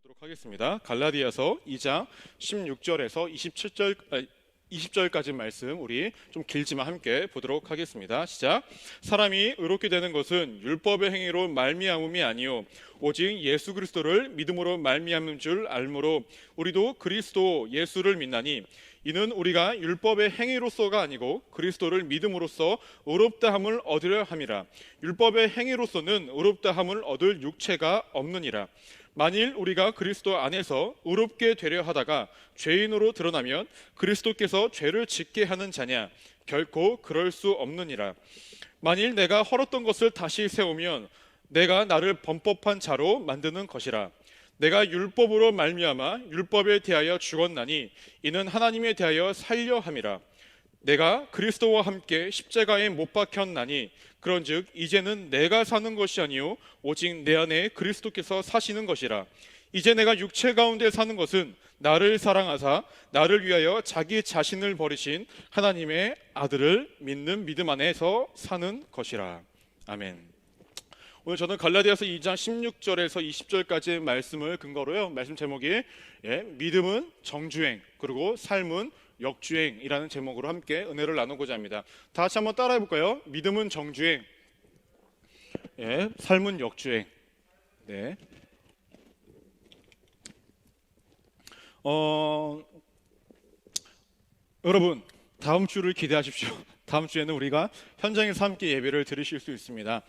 보도록 하겠습니다. 갈라디아서 2장 16절에서 20절까지 말씀 우리 좀 길지만 함께 보도록 하겠습니다. 시작. 사람이 의롭게 되는 것은 율법의 행위로 말미암음이 아니요 오직 예수 그리스도를 믿음으로 말미암은 줄 알므로 우리도 그리스도 예수를 믿나니 이는 우리가 율법의 행위로서가 아니고 그리스도를 믿음으로써 의롭다함을 얻으려 함이라. 율법의 행위로서는 의롭다함을 얻을 육체가 없느니라. 만일 우리가 그리스도 안에서 의롭게 되려 하다가 죄인으로 드러나면 그리스도께서 죄를 짓게 하는 자냐? 결코 그럴 수 없느니라. 만일 내가 헐었던 것을 다시 세우면 내가 나를 범법한 자로 만드는 것이라. 내가 율법으로 말미암아 율법에 대하여 죽었나니 이는 하나님에 대하여 살려 함이라. 내가 그리스도와 함께 십자가에 못 박혔나니 그런즉 이제는 내가 사는 것이 아니요 오직 내 안에 그리스도께서 사시는 것이라. 이제 내가 육체 가운데 사는 것은 나를 사랑하사 나를 위하여 자기 자신을 버리신 하나님의 아들을 믿는 믿음 안에서 사는 것이라. 아멘. 오늘 저는 갈라디아서 2장 16절에서 20절까지의 말씀을 근거로요, 말씀 제목이 믿음은 정주행 그리고 삶은 역주행이라는 제목으로 함께 은혜를 나누고자 합니다. 다 같이 한번 따라해 볼까요? 믿음은 정주행, 삶은 역주행. 네. 여러분 다음 주를 기대하십시오. 다음 주에는 우리가 현장에서 함께 예배를 드리실 수 있습니다.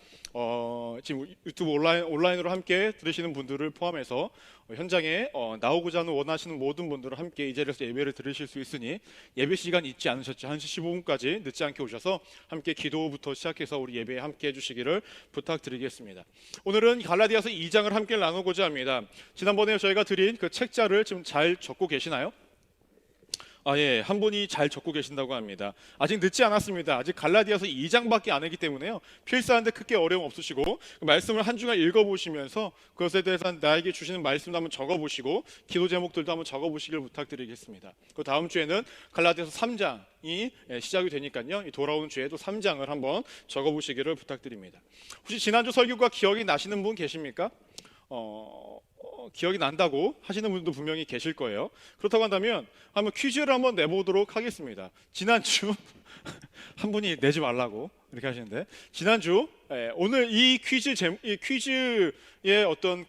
지금 유튜브 온라인으로 함께 들으시는 분들을 포함해서 현장에 나오고자 원하시는 모든 분들을 함께 이 자리에서 예배를 드리실 수 있으니 예배 시간 잊지 않으셨죠? 1시 15분까지 늦지 않게 오셔서 함께 기도부터 시작해서 우리 예배에 함께 해주시기를 부탁드리겠습니다. 오늘은 갈라디아서 2장을 함께 나누고자 합니다. 지난번에 저희가 드린 그 책자를 지금 잘 적고 계시나요? 한 분이 잘 적고 계신다고 합니다. 아직 늦지 않았습니다. 아직 갈라디아서 2장밖에 안 했기 때문에요. 필사하는데 크게 어려움 없으시고 그 말씀을 한 주간 읽어보시면서 그것에 대해서 나에게 주시는 말씀도 한번 적어보시고 기도 제목들도 한번 적어보시길 부탁드리겠습니다. 그 다음 주에는 갈라디아서 3장이 시작이 되니까요. 돌아오는 주에도 3장을 한번 적어보시기를 부탁드립니다. 혹시 지난주 설교가 기억이 나시는 분 계십니까? 기억이 난다고 하시는 분도 분명히 계실 거예요. 그렇다고 한다면 한번 퀴즈를 한번 내보도록 하겠습니다. 지난주 한 분이 내지 말라고 이렇게 하시는데 지난주 오늘 이 퀴즈의 어떤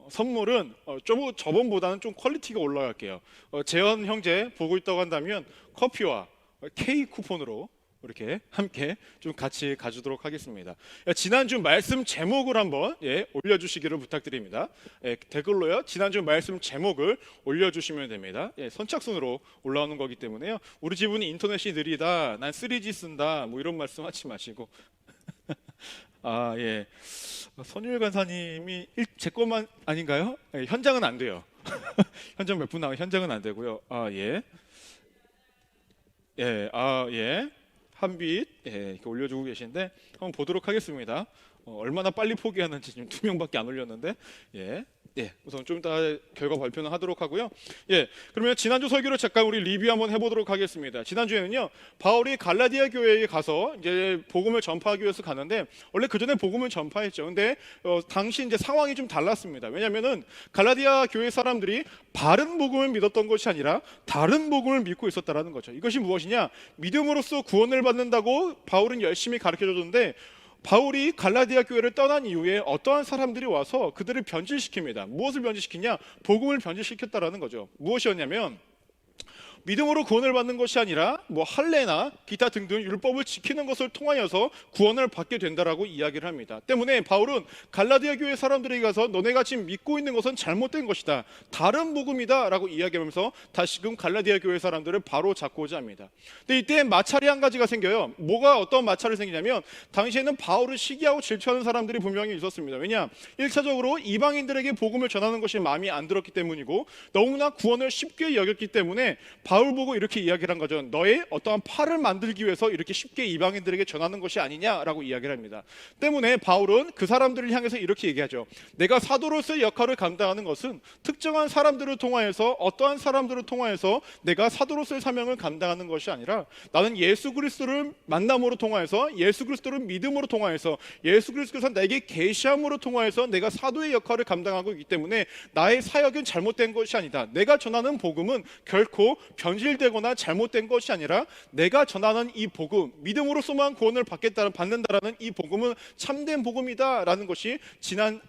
선물은 좀 저번보다는 좀 퀄리티가 올라갈게요. 재현 형제 보고 있다고 한다면 커피와 K 쿠폰으로 이렇게 함께 좀 같이 가주도록 하겠습니다. 지난주 말씀 제목을 한번 올려주시기를 부탁드립니다. 댓글로요 지난주 말씀 제목을 올려주시면 됩니다. 선착순으로 올라오는 거기 때문에요. 우리 집은 인터넷이 느리다, 난 3G 쓴다, 뭐 이런 말씀하지 마시고 선율 간사님이 제 것만 아닌가요? 현장은 안 돼요. 현장 몇 분 나와 현장은 안 되고요. 한빛 이렇게 올려주고 계신데 한번 보도록 하겠습니다. 얼마나 빨리 포기하는지 지금 2명밖에 안 올렸는데 우선 좀 이따 결과 발표는 하도록 하고요. 그러면 지난주 설교를 잠깐 우리 리뷰 한번 해보도록 하겠습니다. 지난주에는요 바울이 갈라디아 교회에 가서 이제 복음을 전파하기 위해서 가는데 원래 그 전에 복음을 전파했죠. 근데 당시 이제 상황이 좀 달랐습니다. 왜냐하면은 갈라디아 교회 사람들이 바른 복음을 믿었던 것이 아니라 다른 복음을 믿고 있었다라는 거죠. 이것이 무엇이냐? 믿음으로써 구원을 받는다고 바울은 열심히 가르쳐줬는데 바울이 갈라디아 교회를 떠난 이후에 어떠한 사람들이 와서 그들을 변질시킵니다. 무엇을 변질시키냐? 복음을 변질시켰다라는 거죠. 무엇이었냐면 믿음으로 구원을 받는 것이 아니라 할례나 기타 등등 율법을 지키는 것을 통하여서 구원을 받게 된다라고 이야기를 합니다. 때문에 바울은 갈라디아 교회 사람들에게 가서 너네가 지금 믿고 있는 것은 잘못된 것이다, 다른 복음이다 라고 이야기하면서 다시금 갈라디아 교회 사람들을 바로 잡고자 합니다. 근데 이때 마찰이 한 가지가 생겨요. 어떤 마찰이 생기냐면 당시에는 바울을 시기하고 질투하는 사람들이 분명히 있었습니다. 왜냐? 1차적으로 이방인들에게 복음을 전하는 것이 마음에 안 들었기 때문이고 너무나 구원을 쉽게 여겼기 때문에 바울 보고 이렇게 이야기를 한 거죠. 너의 어떠한 팔을 만들기 위해서 이렇게 쉽게 이방인들에게 전하는 것이 아니냐라고 이야기를 합니다. 때문에 바울은 그 사람들을 향해서 이렇게 얘기하죠. 내가 사도로서의 역할을 감당하는 것은 특정한 사람들을 통하여서, 어떠한 사람들을 통하여서 내가 사도로서의 사명을 감당하는 것이 아니라, 나는 예수 그리스도를 만남으로 통하여서, 예수 그리스도를 믿음으로 통하여서, 예수 그리스도께서 내게 계시함으로 통하여서 내가 사도의 역할을 감당하고 있기 때문에 나의 사역은 잘못된 것이 아니다. 내가 전하는 복음은 결코 변질되거나 잘못된 것이 아니라, 내가 전하는 이 복음, 믿음으로서만 구원을 받는다라는 이 복음은 참된 복음이다라는 것이 지난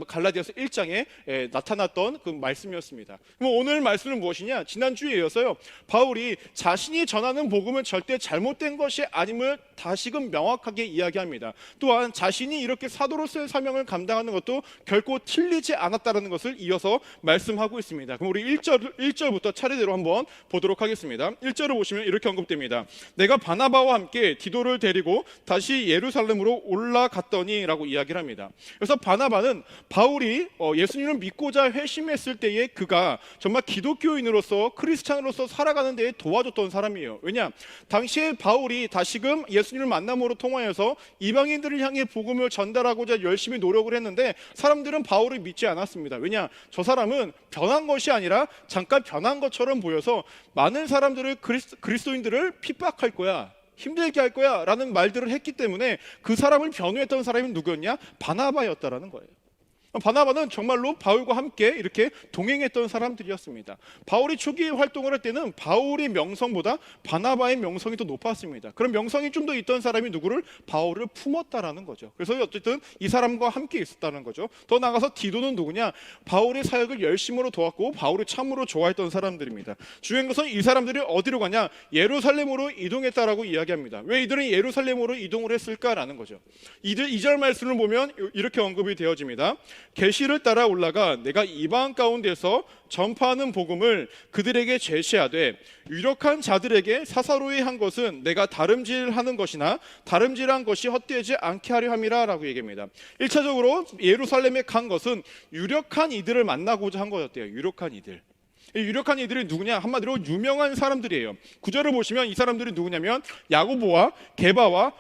갈라디아서 1장에 나타났던 그 말씀이었습니다. 그럼 오늘 말씀은 무엇이냐? 지난주에 이어서요, 바울이 자신이 전하는 복음은 절대 잘못된 것이 아님을 다시금 명확하게 이야기합니다. 또한 자신이 이렇게 사도로서의 사명을 감당하는 것도 결코 틀리지 않았다는 것을 이어서 말씀하고 있습니다. 그럼 우리 1절부터 차례대로 한번 보도록 하겠습니다. 1절을 보시면 이렇게 언급됩니다. 내가 바나바와 함께 디도를 데리고 다시 예루살렘으로 올라갔더니 라고 이야기를 합니다. 그래서 바나바는 바울이 예수님을 믿고자 회심했을 때에 그가 정말 기독교인으로서, 크리스찬으로서 살아가는 데에 도와줬던 사람이에요. 왜냐? 당시에 바울이 다시금 예수님을 만남으로 통하여서 이방인들을 향해 복음을 전달하고자 열심히 노력을 했는데 사람들은 바울을 믿지 않았습니다. 왜냐? 저 사람은 변한 것이 아니라 잠깐 변한 것처럼 보여서 많은 사람들을, 그리스도인들을 핍박할 거야, 힘들게 할 거야 라는 말들을 했기 때문에 그 사람을 변호했던 사람이 누구였냐? 바나바였다라는 거예요. 바나바는 정말로 바울과 함께 이렇게 동행했던 사람들이었습니다. 바울이 초기에 활동을 할 때는 바울의 명성보다 바나바의 명성이 더 높았습니다. 그런 명성이 좀 더 있던 사람이 누구를? 바울을 품었다라는 거죠. 그래서 어쨌든 이 사람과 함께 있었다는 거죠. 더 나아가서 디도는 누구냐? 바울의 사역을 열심으로 도왔고 바울을 참으로 좋아했던 사람들입니다. 중요한 것은 이 사람들이 어디로 가냐? 예루살렘으로 이동했다라고 이야기합니다. 왜 이들은 예루살렘으로 이동을 했을까라는 거죠. 2절 말씀을 보면 이렇게 언급이 되어집니다. 계시를 따라 올라가 내가 이방 가운데서 전파하는 복음을 그들에게 제시하되 유력한 자들에게 사사로이 한 것은 내가 다름질하는 것이나 다름질한 것이 헛되지 않게 하려 함이라 라고 얘기합니다. 1차적으로 예루살렘에 간 것은 유력한 이들을 만나고자 한 거였대요. 유력한 이들. 이 유력한 이들이 누구냐? 한마디로 유명한 사람들이에요. 구절을 보시면 이 사람들이 누구냐면 야고보와 게바와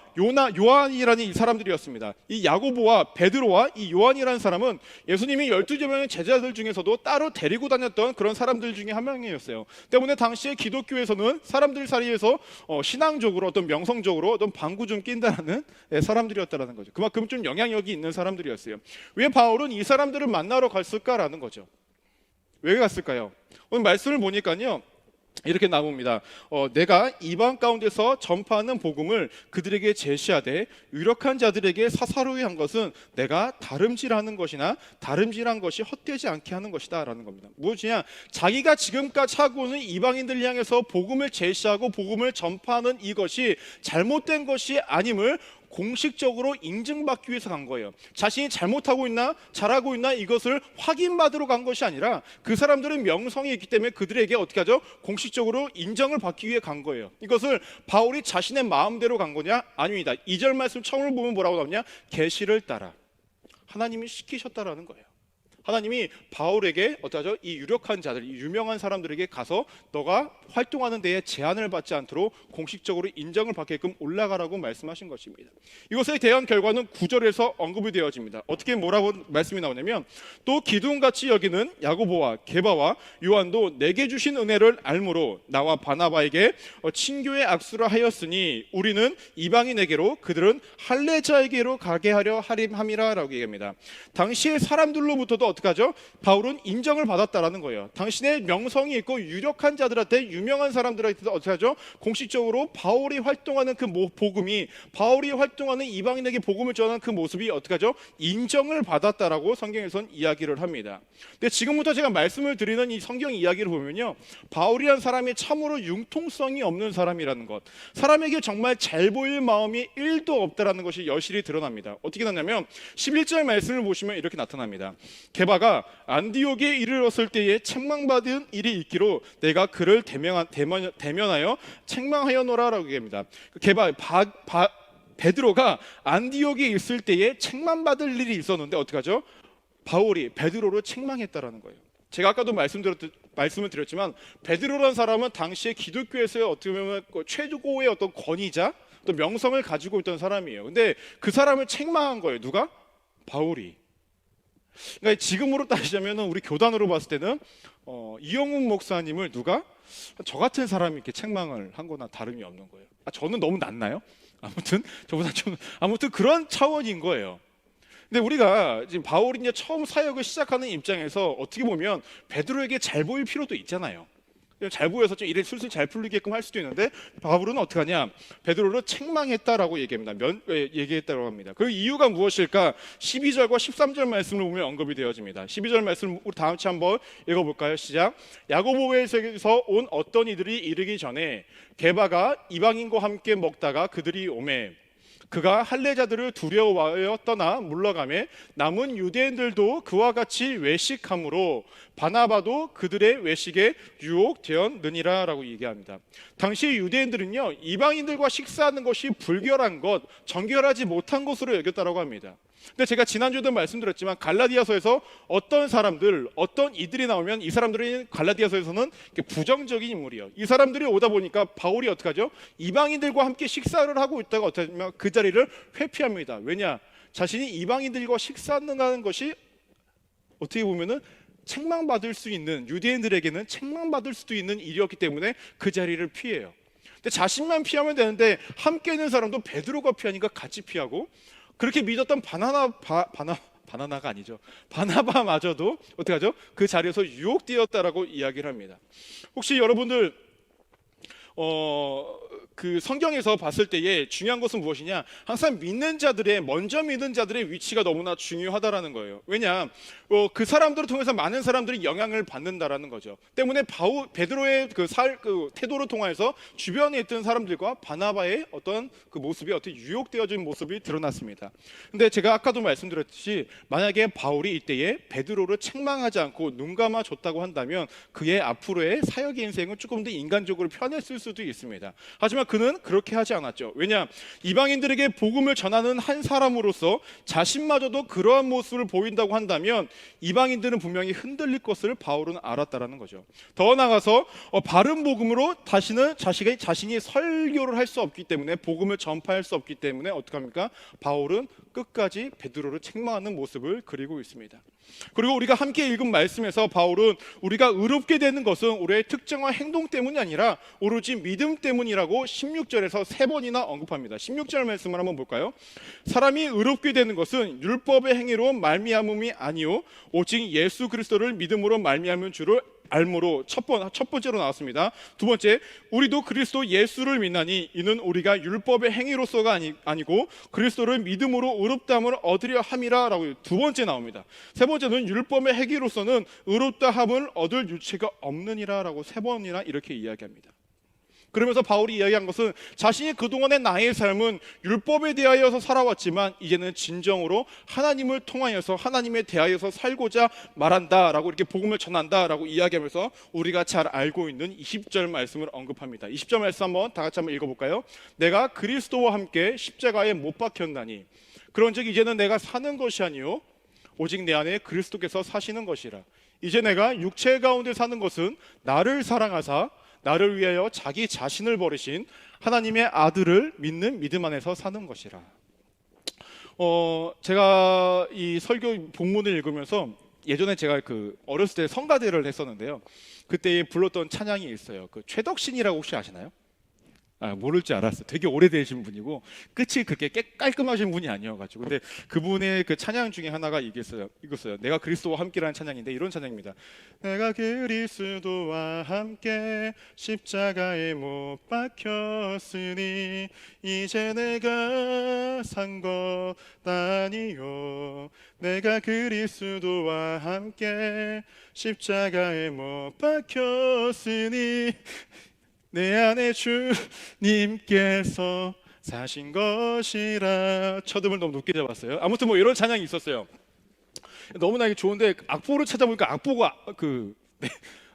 요한이라는 이 사람들이었습니다. 이 야고보와 베드로와 이 요한이라는 사람은 예수님이 12명의 제자들 중에서도 따로 데리고 다녔던 그런 사람들 중에 한 명이었어요. 때문에 당시에 기독교에서는 사람들 사이에서 신앙적으로, 어떤 명성적으로 어떤 방구 좀 낀다는 사람들이었다는 거죠. 그만큼 좀 영향력이 있는 사람들이었어요. 왜 바울은 이 사람들을 만나러 갔을까라는 거죠. 왜 갔을까요? 오늘 말씀을 보니까요, 이렇게 나옵니다. 내가 이방 가운데서 전파하는 복음을 그들에게 제시하되 유력한 자들에게 사사로이 한 것은 내가 다름질하는 것이나 다름질한 것이 헛되지 않게 하는 것이다 라는 겁니다. 무엇이냐? 자기가 지금까지 하고 있는 이방인들 향해서 복음을 제시하고 복음을 전파하는 이것이 잘못된 것이 아님을 공식적으로 인증받기 위해서 간 거예요. 자신이 잘못하고 있나 잘하고 있나 이것을 확인받으러 간 것이 아니라 그 사람들은 명성이 있기 때문에 그들에게 어떻게 하죠? 공식적으로 인정을 받기 위해 간 거예요. 이것을 바울이 자신의 마음대로 간 거냐? 아닙니다. 2절 말씀 처음을 보면 뭐라고 나오냐? 계시를 따라 하나님이 시키셨다라는 거예요. 하나님이 바울에게 어떠하죠? 이 유력한 자들, 이 유명한 사람들에게 가서 너가 활동하는 데에 제한을 받지 않도록 공식적으로 인정을 받게끔 올라가라고 말씀하신 것입니다. 이것에 대한 결과는 9절에서 언급이 되어집니다. 어떻게 뭐라고 말씀이 나오냐면 또 기둥같이 여기는 야고보와 게바와 요한도 내게 주신 은혜를 알므로 나와 바나바에게 친교의 악수를 하였으니 우리는 이방인에게로 그들은 할례자에게로 가게 하려 하림함이라 라고 얘기합니다. 당시의 사람들로부터도 어떻게 하죠? 바울은 인정을 받았다라는 거예요. 당신의 명성이 있고 유력한 자들한테, 유명한 사람들한테 어떻게 하죠? 공식적으로 바울이 활동하는 그 복음이, 바울이 활동하는 이방인에게 복음을 전하는 그 모습이 어떻게 하죠? 인정을 받았다라고 성경에서는 이야기를 합니다. 근데 지금부터 제가 말씀을 드리는 이 성경 이야기를 보면요, 바울이라는 사람이 참으로 융통성이 없는 사람이라는 것, 사람에게 정말 잘 보일 마음이 1도 없다라는 것이 여실히 드러납니다. 어떻게 나냐면 11절 말씀을 보시면 이렇게 나타납니다. 게바가 안디옥에 이르렀을 때에 책망받은 일이 있기로 내가 그를 대면하여 책망하여노라라고 얘기합니다. 베드로가 안디옥에 있을 때에 책망받을 일이 있었는데 어떻게 하죠? 바울이 베드로를 책망했다라는 거예요. 제가 아까도 말씀을 드렸지만 베드로라는 사람은 당시에 기독교에서의 어떻게 보면 최고의 어떤 권위자, 또 명성을 가지고 있던 사람이에요. 근데 그 사람을 책망한 거예요. 누가? 바울이. 그러니까 지금으로 따지자면 우리 교단으로 봤을 때는 이영훈 목사님을 누가 저 같은 사람이 이렇게 책망을 한 거나 다름이 없는 거예요. 저는 너무 낫나요? 아무튼 저보다 좀 아무튼 그런 차원인 거예요. 근데 우리가 지금 바울이 이제 처음 사역을 시작하는 입장에서 어떻게 보면 베드로에게 잘 보일 필요도 있잖아요. 잘 보여서 좀 일이 술술 잘 풀리게끔 할 수도 있는데 바울은 어떻게 하냐? 베드로를 책망했다라고 얘기했다고 합니다. 그 이유가 무엇일까? 12절과 13절 말씀을 보면 언급이 되어집니다. 12절 말씀 우리 다 같이 한번 읽어볼까요? 시작. 야고보에서 온 어떤 이들이 이르기 전에 게바가 이방인과 함께 먹다가 그들이 오매 그가 할례자들을 두려워하여 떠나 물러가매 남은 유대인들도 그와 같이 외식함으로 바나바도 그들의 외식에 유혹되었느니라 라고 얘기합니다. 당시 유대인들은요 이방인들과 식사하는 것이 불결한 것, 정결하지 못한 것으로 여겼다고 합니다. 근데 제가 지난주에도 말씀드렸지만 갈라디아서에서 어떤 사람들, 어떤 이들이 나오면 이 사람들이 갈라디아서에서는 부정적인 인물이에요. 이 사람들이 오다 보니까 바울이 어떻게 하죠? 이방인들과 함께 식사를 하고 있다가 어떻게 하면 그 자리를 회피합니다. 왜냐? 자신이 이방인들과 식사한다는 것이 어떻게 보면은 책망받을 수 있는, 유대인들에게는 책망받을 수도 있는 일이었기 때문에 그 자리를 피해요. 근데 자신만 피하면 되는데 함께 있는 사람도 베드로가 피하니까 같이 피하고, 그렇게 믿었던 바나나가 아니죠. 바나바마저도 어떻게 하죠? 그 자리에서 유혹되었다라고 이야기를 합니다. 혹시 여러분들 그 성경에서 봤을 때에 중요한 것은 무엇이냐? 항상 먼저 믿는 자들의 위치가 너무나 중요하다라는 거예요. 왜냐? 그 사람들을 통해서 많은 사람들이 영향을 받는다라는 거죠. 때문에 베드로의 그 태도를 통해서 주변에 있던 사람들과 바나바의 어떤 그 모습이 어떻게 유혹되어진 모습이 드러났습니다. 근데 제가 아까도 말씀드렸듯이 만약에 바울이 이때에 베드로를 책망하지 않고 눈 감아 줬다고 한다면 그의 앞으로의 사역의 인생은 조금 더 인간적으로 편했을 수도 있습니다. 하지만 그는 그렇게 하지 않았죠. 왜냐? 이방인들에게 복음을 전하는 한 사람으로서 자신마저도 그러한 모습을 보인다고 한다면 이방인들은 분명히 흔들릴 것을 바울은 알았다라는 거죠. 더 나아가서 바른 복음으로 다시는 자신이 설교를 할 수 없기 때문에, 복음을 전파할 수 없기 때문에 어떻게 합니까? 바울은 끝까지 베드로를 책망하는 모습을 그리고 있습니다. 그리고 우리가 함께 읽은 말씀에서 바울은 우리가 의롭게 되는 것은 우리의 특정한 행동 때문이 아니라 오로지 믿음 때문이라고 16절에서 3번이나 언급합니다. 16절 말씀을 한번 볼까요? 사람이 의롭게 되는 것은 율법의 행위로 말미암음이 아니요 오직 예수 그리스도를 믿음으로 말미암은 줄을 알므로 첫 번째로 나왔습니다. 두 번째, 우리도 그리스도 예수를 믿나니 이는 우리가 율법의 행위로서가 아니고 그리스도를 믿음으로 의롭다함을 얻으려 함이라 라고 두 번째 나옵니다. 세 번째는 율법의 행위로서는 의롭다함을 얻을 유치가 없느니라 라고 3번이나 이렇게 이야기합니다. 그러면서 바울이 이야기한 것은 자신이 그동안의 나의 삶은 율법에 대하여서 살아왔지만 이제는 진정으로 하나님을 통하여서 하나님에 대하여서 살고자 말한다라고 이렇게 복음을 전한다라고 이야기하면서 우리가 잘 알고 있는 20절 말씀을 언급합니다. 20절 말씀 다 같이 한번 읽어볼까요? 내가 그리스도와 함께 십자가에 못 박혔나니 그런즉 이제는 내가 사는 것이 아니요 오직 내 안에 그리스도께서 사시는 것이라. 이제 내가 육체 가운데 사는 것은 나를 사랑하사 나를 위하여 자기 자신을 버리신 하나님의 아들을 믿는 믿음 안에서 사는 것이라. 제가 이 설교 본문을 읽으면서 예전에 제가 어렸을 때 성가대를 했었는데요. 그때 불렀던 찬양이 있어요. 최덕신이라고 혹시 아시나요? 모를 줄 알았어요. 되게 오래되신 분이고 끝이 그렇게 깔끔하신 분이 아니어가지고. 근데 그분의 그 찬양 중에 하나가 이겼어요. 내가 그리스도와 함께라는 찬양인데 이런 찬양입니다. 내가 그리스도와 함께 십자가에 못 박혔으니 이제 내가 산 것 아니요 내가 그리스도와 함께 십자가에 못 박혔으니 내 안에 주님께서 사신 것이라. 첫음을 너무 높게 잡았어요. 아무튼 이런 찬양이 있었어요. 너무나 좋은데 악보를 찾아보니까 악보가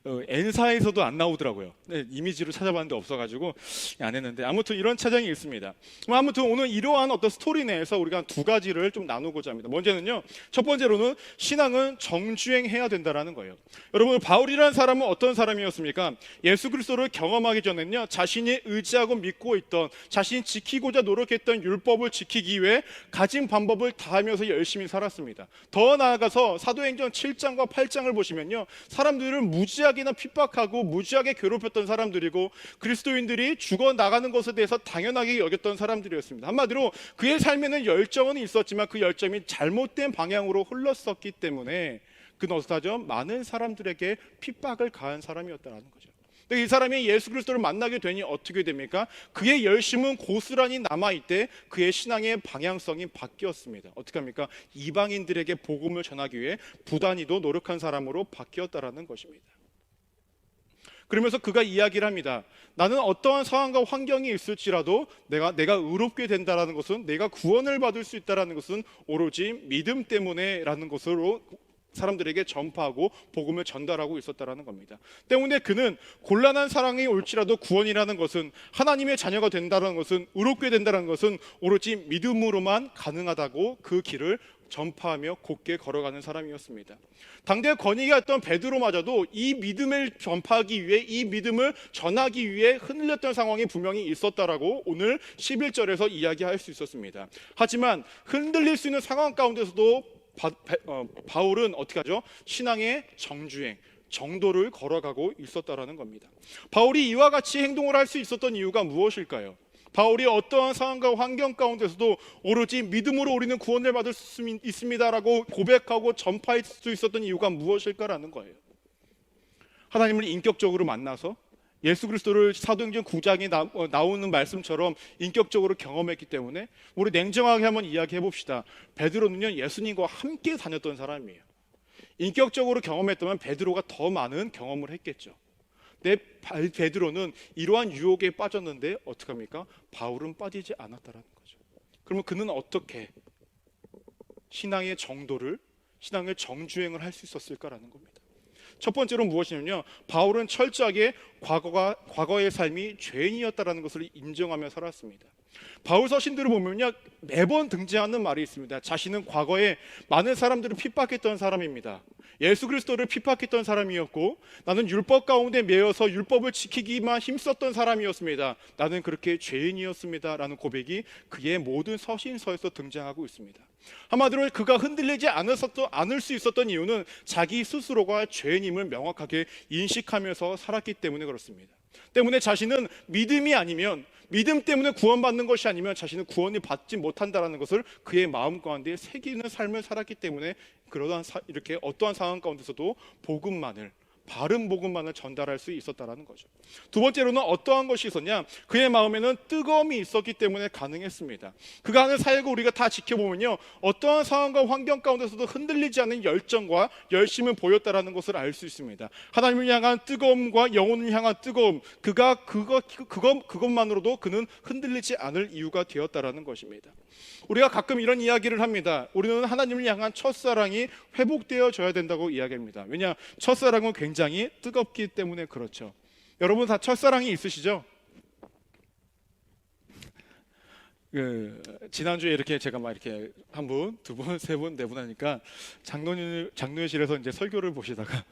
N사에서도 안 나오더라고요. 네, 이미지로 찾아봤는데 없어가지고 안 했는데 아무튼 이런 차장이 있습니다. 아무튼 오늘 이러한 어떤 스토리 내에서 우리가 두 가지를 좀 나누고자 합니다. 먼저는요, 첫 번째로는 신앙은 정주행해야 된다라는 거예요. 여러분, 바울이라는 사람은 어떤 사람이었습니까? 예수 그리스도를 경험하기 전에는요, 자신이 의지하고 믿고 있던, 자신이 지키고자 노력했던 율법을 지키기 위해 가진 방법을 다하면서 열심히 살았습니다. 더 나아가서 사도행전 7장과 8장을 보시면요, 사람들을 무지하게나 핍박하고 무지하게 괴롭혔던 사람들이고 그리스도인들이 죽어나가는 것에 대해서 당연하게 여겼던 사람들이었습니다. 한마디로 그의 삶에는 열정은 있었지만 그 열정이 잘못된 방향으로 흘렀었기 때문에 그는 어떡하죠? 많은 사람들에게 핍박을 가한 사람이었다는 거죠. 이 사람이 예수 그리스도를 만나게 되니 어떻게 됩니까? 그의 열심은 고스란히 남아있되 그의 신앙의 방향성이 바뀌었습니다. 어떻게 합니까? 이방인들에게 복음을 전하기 위해 부단히도 노력한 사람으로 바뀌었다라는 것입니다. 그러면서 그가 이야기를 합니다. 나는 어떠한 상황과 환경이 있을지라도 내가 의롭게 된다라는 것은, 내가 구원을 받을 수 있다라는 것은 오로지 믿음 때문에라는 것으로 사람들에게 전파하고 복음을 전달하고 있었다라는 겁니다. 때문에 그는 곤란한 상황이 올지라도 구원이라는 것은, 하나님의 자녀가 된다는 것은, 의롭게 된다는 것은 오로지 믿음으로만 가능하다고 그 길을 전파하며 곧게 걸어가는 사람이었습니다. 당대 권위가 있던 베드로마저도 이 믿음을 전파하기 위해, 이 믿음을 전하기 위해 흔들렸던 상황이 분명히 있었다라고 오늘 11절에서 이야기할 수 있었습니다. 하지만 흔들릴 수 있는 상황 가운데서도 바울은 어떻게 하죠? 신앙의 정주행, 정도를 걸어가고 있었다라는 겁니다. 바울이 이와 같이 행동을 할 수 있었던 이유가 무엇일까요? 바울이 어떠한 상황과 환경 가운데서도 오로지 믿음으로 우리는 구원을 받을 수 있습니다라고 고백하고 전파할 수 있었던 이유가 무엇일까라는 거예요. 하나님을 인격적으로 만나서 예수 그리스도를 사도행전 9장에 나오는 말씀처럼 인격적으로 경험했기 때문에, 우리 냉정하게 한번 이야기해 봅시다. 베드로는요, 예수님과 함께 다녔던 사람이에요. 인격적으로 경험했다면 베드로가 더 많은 경험을 했겠죠. 근데 베드로는 이러한 유혹에 빠졌는데 어떻게 합니까? 바울은 빠지지 않았다라는 거죠. 그러면 그는 어떻게 신앙의 정도를, 신앙의 정주행을 할 수 있었을까라는 겁니다. 첫 번째로 무엇이냐면요, 바울은 철저하게 과거의 삶이 죄인이었다라는 것을 인정하며 살았습니다. 바울 서신들을 보면요, 매번 등장하는 말이 있습니다. 자신은 과거에 많은 사람들을 핍박했던 사람입니다. 예수 그리스도를 핍박했던 사람이었고, 나는 율법 가운데 매여서 율법을 지키기만 힘썼던 사람이었습니다. 나는 그렇게 죄인이었습니다 라는 고백이 그의 모든 서신서에서 등장하고 있습니다. 한마디로 그가 흔들리지 않을 수 있었던 이유는 자기 스스로가 죄인임을 명확하게 인식하면서 살았기 때문에 그렇습니다. 때문에 자신은 믿음이 아니면, 믿음 때문에 구원받는 것이 아니면 자신은 구원을 받지 못한다는 것을 그의 마음 가운데 새기는 삶을 살았기 때문에 이렇게 어떠한 상황 가운데서도 복음만을, 바른 복음만을 전달할 수 있었다는 거죠. 두 번째로는 어떠한 것이 있었냐, 그의 마음에는 뜨거움이 있었기 때문에 가능했습니다. 그가 하는 사역을 우리가 다 지켜보면요, 어떠한 상황과 환경 가운데서도 흔들리지 않는 열정과 열심을 보였다는 것을 알 수 있습니다. 하나님을 향한 뜨거움과 영혼을 향한 뜨거움, 그것만으로도 그는 흔들리지 않을 이유가 되었다는 것입니다. 우리가 가끔 이런 이야기를 합니다. 우리는 하나님을 향한 첫사랑이 회복되어져야 된다고 이야기합니다. 왜냐? 첫사랑은 굉장히 뜨겁기 때문에 그렇죠. 여러분 다 첫사랑이 있으시죠? 지난주에 이렇게 제가 막 이렇게 한 분, 두 분, 세 분, 네 분 하니까 장로회실에서 이제 설교를 보시다가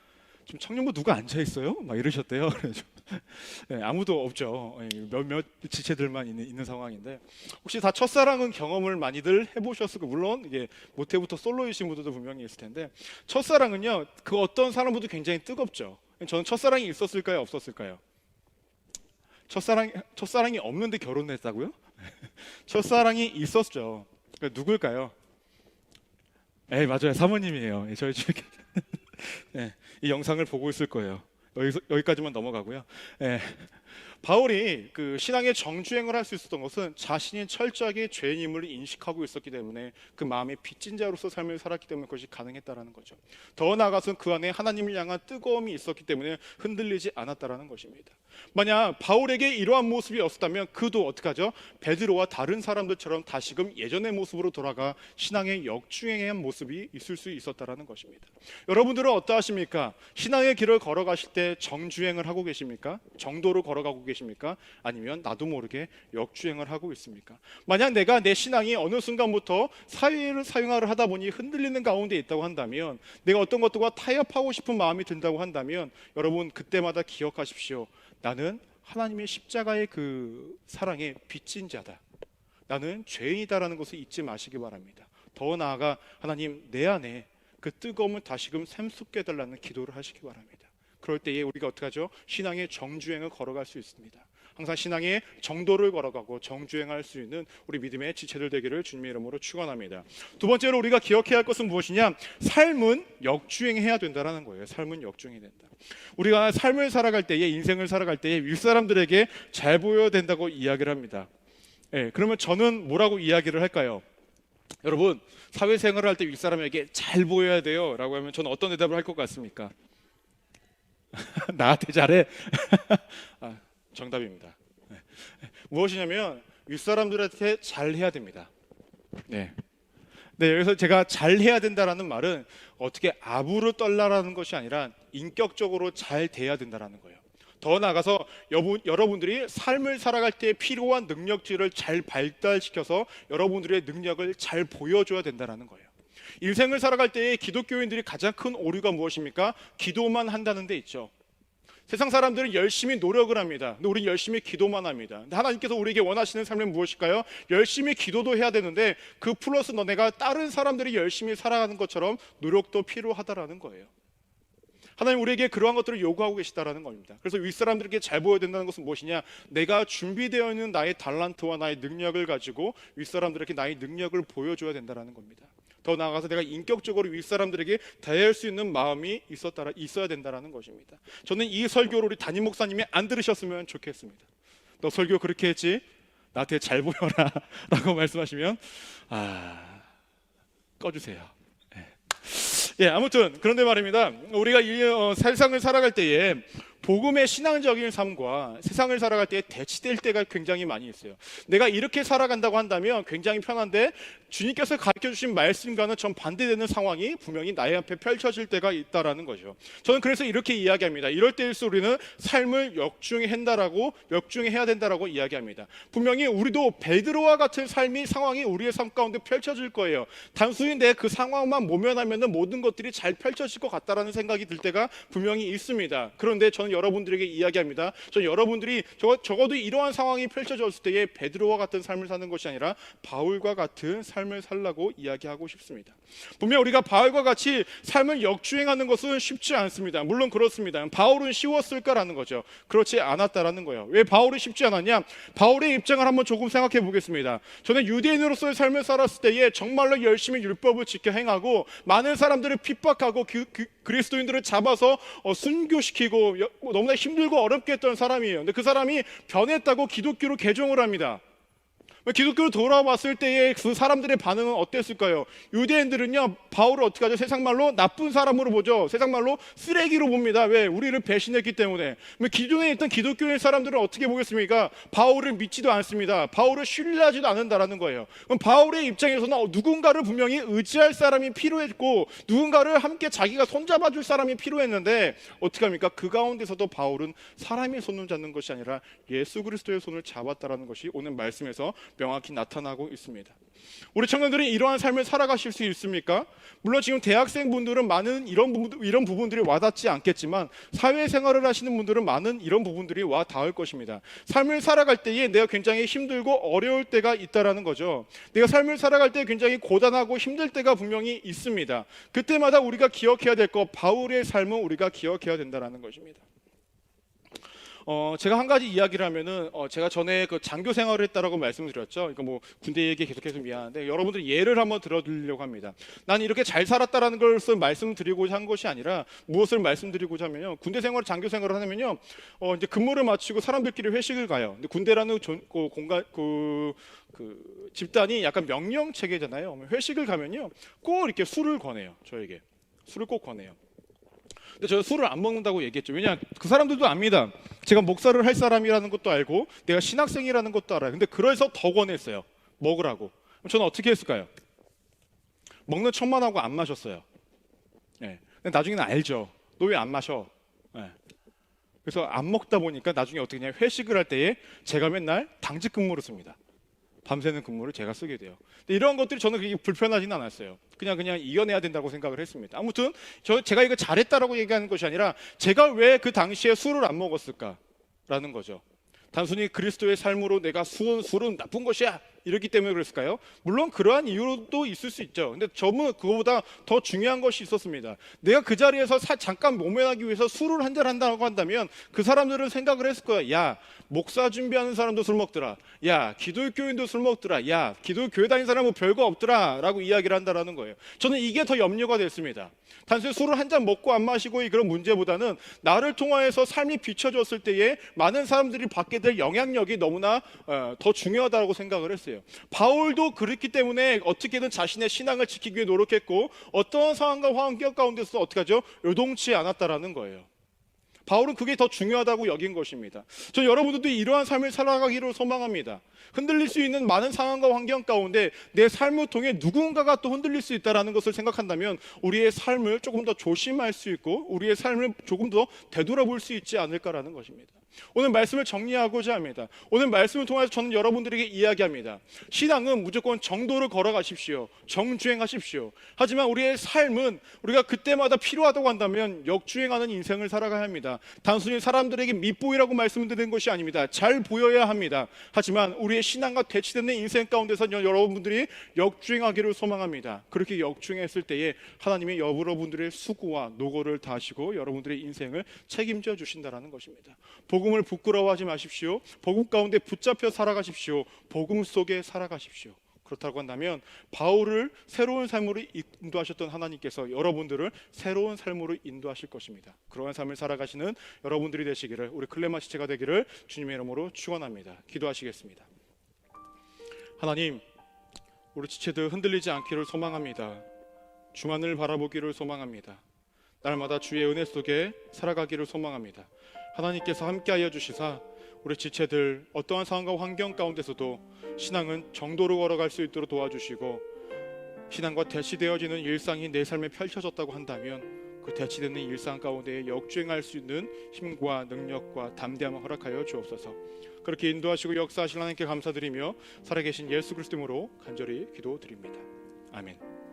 좀 청년부 누가 앉아 있어요? 막 이러셨대요. 그래서 네, 아무도 없죠. 몇몇 지체들만 있는 상황인데, 혹시 다 첫사랑은 경험을 많이들 해보셨을까? 물론 이게 모태부터 솔로이신 분들도 분명히 있을 텐데, 첫사랑은요, 그 어떤 사람보다 굉장히 뜨겁죠. 저는 첫사랑이 있었을까요, 없었을까요? 첫사랑이 없는데 결혼했다고요? 첫사랑이 있었죠. 누굴까요? 맞아요, 사모님이에요. 저희 집에 네, 이 영상을 보고 있을 거예요. 여기까지만 넘어가고요. 바울이 그 신앙의 정주행을 할 수 있었던 것은 자신이 철저하게 죄인임을 인식하고 있었기 때문에 그 마음의 빚진 자로서 삶을 살았기 때문에 그것이 가능했다라는 거죠. 더 나아가서는 그 안에 하나님을 향한 뜨거움이 있었기 때문에 흔들리지 않았다라는 것입니다. 만약 바울에게 이러한 모습이 없었다면 그도 어떡하죠? 베드로와 다른 사람들처럼 다시금 예전의 모습으로 돌아가 신앙의 역주행한 모습이 있을 수 있었다라는 것입니다. 여러분들은 어떠하십니까? 신앙의 길을 걸어가실 때 정주행을 하고 계십니까? 정도로 걸어가고 계십니까? 아니면 나도 모르게 역주행을 하고 있습니까? 만약 내가 내 신앙이 어느 순간부터 사회를 사용화를 하다 보니 흔들리는 가운데 있다고 한다면, 내가 어떤 것들과 타협하고 싶은 마음이 든다고 한다면, 여러분 그때마다 기억하십시오. 나는 하나님의 십자가의 그 사랑에 빚진 자다. 나는 죄인이다라는 것을 잊지 마시기 바랍니다. 더 나아가 하나님 내 안에 그 뜨거움을 다시금 샘솟게 해달라는 기도를 하시기 바랍니다. 그럴 때에 우리가 어떻게 하죠? 신앙의 정주행을 걸어갈 수 있습니다. 항상 신앙의 정도를 걸어가고 정주행할 수 있는 우리 믿음의 지체들 되기를 주님의 이름으로 축원합니다. 두 번째로 우리가 기억해야 할 것은 무엇이냐? 삶은 역주행해야 된다는 거예요. 삶은 역주행해야 된다. 우리가 삶을 살아갈 때에, 인생을 살아갈 때에 윗사람들에게 잘 보여야 된다고 이야기를 합니다. 그러면 저는 뭐라고 이야기를 할까요? 여러분, 사회생활을 할 때 윗사람에게 잘 보여야 돼요 라고 하면 저는 어떤 대답을 할 것 같습니까? 나한테 잘해? 정답입니다. 무엇이냐면 윗사람들한테 잘해야 됩니다. 여기서 제가 잘해야 된다라는 말은 어떻게 아부를 떨라라는 것이 아니라 인격적으로 잘 돼야 된다라는 거예요. 더 나아가서 여러분들이 삶을 살아갈 때 필요한 능력치를 잘 발달시켜서 여러분들의 능력을 잘 보여줘야 된다라는 거예요. 인생을 살아갈 때에 기독교인들이 가장 큰 오류가 무엇입니까? 기도만 한다는 데 있죠. 세상 사람들은 열심히 노력을 합니다. 근데 우리는 열심히 기도만 합니다. 근데 하나님께서 우리에게 원하시는 삶은 무엇일까요? 열심히 기도도 해야 되는데 그 플러스 너네가 다른 사람들이 열심히 살아가는 것처럼 노력도 필요하다라는 거예요. 하나님 우리에게 그러한 것들을 요구하고 계시다라는 겁니다. 그래서 윗사람들에게 잘 보여야 된다는 것은 무엇이냐? 내가 준비되어 있는 나의 달란트와 나의 능력을 가지고 윗사람들에게 나의 능력을 보여줘야 된다라는 겁니다. 더 나아가서 내가 인격적으로 윗사람들에게 대할 수 있는 마음이 있어야 된다는 것입니다. 저는 이 설교를 우리 담임 목사님이 안 들으셨으면 좋겠습니다. 너 설교 그렇게 했지? 나한테 잘 보여라 라고 말씀하시면 꺼주세요. 아무튼 그런데 말입니다. 우리가 이 세상을 살아갈 때에 복음의 신앙적인 삶과 세상을 살아갈 때 대치될 때가 굉장히 많이 있어요. 내가 이렇게 살아간다고 한다면 굉장히 편한데 주님께서 가르쳐주신 말씀과는 정반대되는 상황이 분명히 나의 앞에 펼쳐질 때가 있다라는 거죠. 저는 그래서 이렇게 이야기합니다. 이럴 때일수록 우리는 삶을 역중해야 된다라고 이야기합니다. 분명히 우리도 베드로와 같은 상황이 우리의 삶 가운데 펼쳐질 거예요. 단순히 내 그 상황만 모면하면 모든 것들이 잘 펼쳐질 것 같다라는 생각이 들 때가 분명히 있습니다. 그런데 저는 여러분들에게 이야기합니다. 저는 여러분들이 적어도 이러한 상황이 펼쳐졌을 때에 베드로와 같은 삶을 사는 것이 아니라 바울과 같은 삶을 살라고 이야기하고 싶습니다. 분명 우리가 바울과 같이 삶을 역주행하는 것은 쉽지 않습니다. 물론 그렇습니다. 바울은 쉬웠을까라는 거죠. 그렇지 않았다라는 거예요. 왜 바울이 쉽지 않았냐? 바울의 입장을 한번 조금 생각해 보겠습니다. 저는 유대인으로서의 삶을 살았을 때에 정말로 열심히 율법을 지켜 행하고 많은 사람들을 핍박하고 그리스도인들을 잡아서 순교시키고 너무나 힘들고 어렵게 했던 사람이에요. 근데 그 사람이 변했다고 기독교로 개종을 합니다. 기독교로 돌아왔을 때의 그 사람들의 반응은 어땠을까요? 유대인들은요, 바울을 어떻게 하죠? 세상말로 나쁜 사람으로 보죠. 세상말로 쓰레기로 봅니다. 왜? 우리를 배신했기 때문에. 기존에 있던 기독교인 사람들은 어떻게 보겠습니까? 바울을 믿지도 않습니다. 바울을 신뢰하지도 않는다라는 거예요. 그럼 바울의 입장에서는 누군가를 분명히 의지할 사람이 필요했고 누군가를 함께 자기가 손잡아줄 사람이 필요했는데 어떻게 합니까? 그 가운데서도 바울은 사람의 손을 잡는 것이 아니라 예수 그리스도의 손을 잡았다라는 것이 오늘 말씀에서 명확히 나타나고 있습니다. 우리 청년들이 이러한 삶을 살아가실 수 있습니까? 물론 지금 대학생분들은 많은 이런 부분들이 와닿지 않겠지만 사회생활을 하시는 분들은 많은 이런 부분들이 와 닿을 것입니다. 삶을 살아갈 때에 내가 굉장히 힘들고 어려울 때가 있다라는 거죠. 내가 삶을 살아갈 때 굉장히 고단하고 힘들 때가 분명히 있습니다. 그때마다 우리가 기억해야 될 것, 바울의 삶은 우리가 기억해야 된다는 것입니다. 제가 한 가지 이야기를 하면은 제가 전에 그 장교 생활을 했다라고 말씀드렸죠. 그러니까 뭐 군대 얘기 계속해서 미안한데 여러분들이 예를 한번 들어드리려고 합니다. 난 이렇게 잘 살았다라는 것을 말씀드리고자 한 것이 아니라 무엇을 말씀드리고자 하면요. 군대 생활, 장교 생활을 하면요. 이제 근무를 마치고 사람들끼리 회식을 가요. 근데 군대라는 공간 그 집단이 약간 명령 체계잖아요. 회식을 가면요. 꼭 이렇게 술을 권해요. 저에게 술을 꼭 권해요. 근데 제가 술을 안 먹는다고 얘기했죠. 왜냐 그 사람들도 압니다. 제가 목사를 할 사람이라는 것도 알고 내가 신학생이라는 것도 알아요. 근데 그래서 더 권했어요. 먹으라고. 그럼 저는 어떻게 했을까요? 먹는 척만 하고 안 마셨어요. 예. 근데 나중에는 알죠. 너 왜 안 마셔? 예. 그래서 안 먹다 보니까 나중에 어떻게 했냐, 회식을 할 때에 제가 맨날 당직 근무를 씁니다. 밤새는 근무를 제가 쓰게 돼요. 근데 이런 것들이 저는 그게 불편하지는 않았어요. 그냥 이겨내야 된다고 생각을 했습니다. 아무튼 제가 이거 잘했다라고 얘기하는 것이 아니라 제가 왜 그 당시에 술을 안 먹었을까라는 거죠. 단순히 그리스도의 삶으로 내가 술은 나쁜 것이야 이렇기 때문에 그랬을까요? 물론 그러한 이유도 있을 수 있죠. 근데 저는 그거보다 더 중요한 것이 있었습니다. 내가 그 자리에서 잠깐 모면하기 위해서 술을 한잔 한다고 한다면 그 사람들은 생각을 했을 거야. 야, 목사 준비하는 사람도 술 먹더라. 야, 기독교인도 술 먹더라. 야, 기독교회 다니는 사람은 별거 없더라 라고 이야기를 한다라는 거예요. 저는 이게 더 염려가 됐습니다. 단순히 술을 한 잔 먹고 안 마시고의 그런 문제보다는 나를 통하여서 삶이 비춰졌을 때에 많은 사람들이 받게 될 영향력이 너무나 더 중요하다고 생각을 했어요. 바울도 그렇기 때문에 어떻게든 자신의 신앙을 지키기 위해 노력했고 어떤 상황과 환경 가운데서 어떻게 하죠? 요동치 않았다라는 거예요. 바울은 그게 더 중요하다고 여긴 것입니다. 저는 여러분들도 이러한 삶을 살아가기를 소망합니다. 흔들릴 수 있는 많은 상황과 환경 가운데 내 삶을 통해 누군가가 또 흔들릴 수 있다는 것을 생각한다면 우리의 삶을 조금 더 조심할 수 있고 우리의 삶을 조금 더 되돌아볼 수 있지 않을까라는 것입니다. 오늘 말씀을 정리하고자 합니다. 오늘 말씀을 통해서 저는 여러분들에게 이야기합니다. 신앙은 무조건 정도를 걸어가십시오. 정주행하십시오. 하지만 우리의 삶은 우리가 그때마다 필요하다고 한다면 역주행하는 인생을 살아가야 합니다. 단순히 사람들에게 밑보이라고 말씀드리는 것이 아닙니다. 잘 보여야 합니다. 하지만 우리의 신앙과 대치되는 인생 가운데서 여러분들이 역주행하기를 소망합니다. 그렇게 역주행했을 때에 하나님이 여러분들의 수고와 노고를 다하시고 여러분들의 인생을 책임져 주신다는 것입니다. 복음을 부끄러워하지 마십시오. 복음 가운데 붙잡혀 살아가십시오. 복음 속에 살아가십시오. 그렇다고 한다면 바울을 새로운 삶으로 인도하셨던 하나님께서 여러분들을 새로운 삶으로 인도하실 것입니다. 그러한 삶을 살아가시는 여러분들이 되시기를, 우리 클레마 지체가 되기를 주님의 이름으로 축원합니다. 기도하시겠습니다. 하나님, 우리 지체들 흔들리지 않기를 소망합니다. 주만을 바라보기를 소망합니다. 날마다 주의 은혜 속에 살아가기를 소망합니다. 하나님께서 함께하여 주시사 우리 지체들 어떠한 상황과 환경 가운데서도 신앙은 정도로 걸어갈 수 있도록 도와주시고, 신앙과 대치되어지는 일상이 내 삶에 펼쳐졌다고 한다면 그 대치되는 일상 가운데 역주행할 수 있는 힘과 능력과 담대함을 허락하여 주옵소서. 그렇게 인도하시고 역사하실 하나님께 감사드리며 살아계신 예수 그리스도 이름으로 간절히 기도드립니다. 아멘.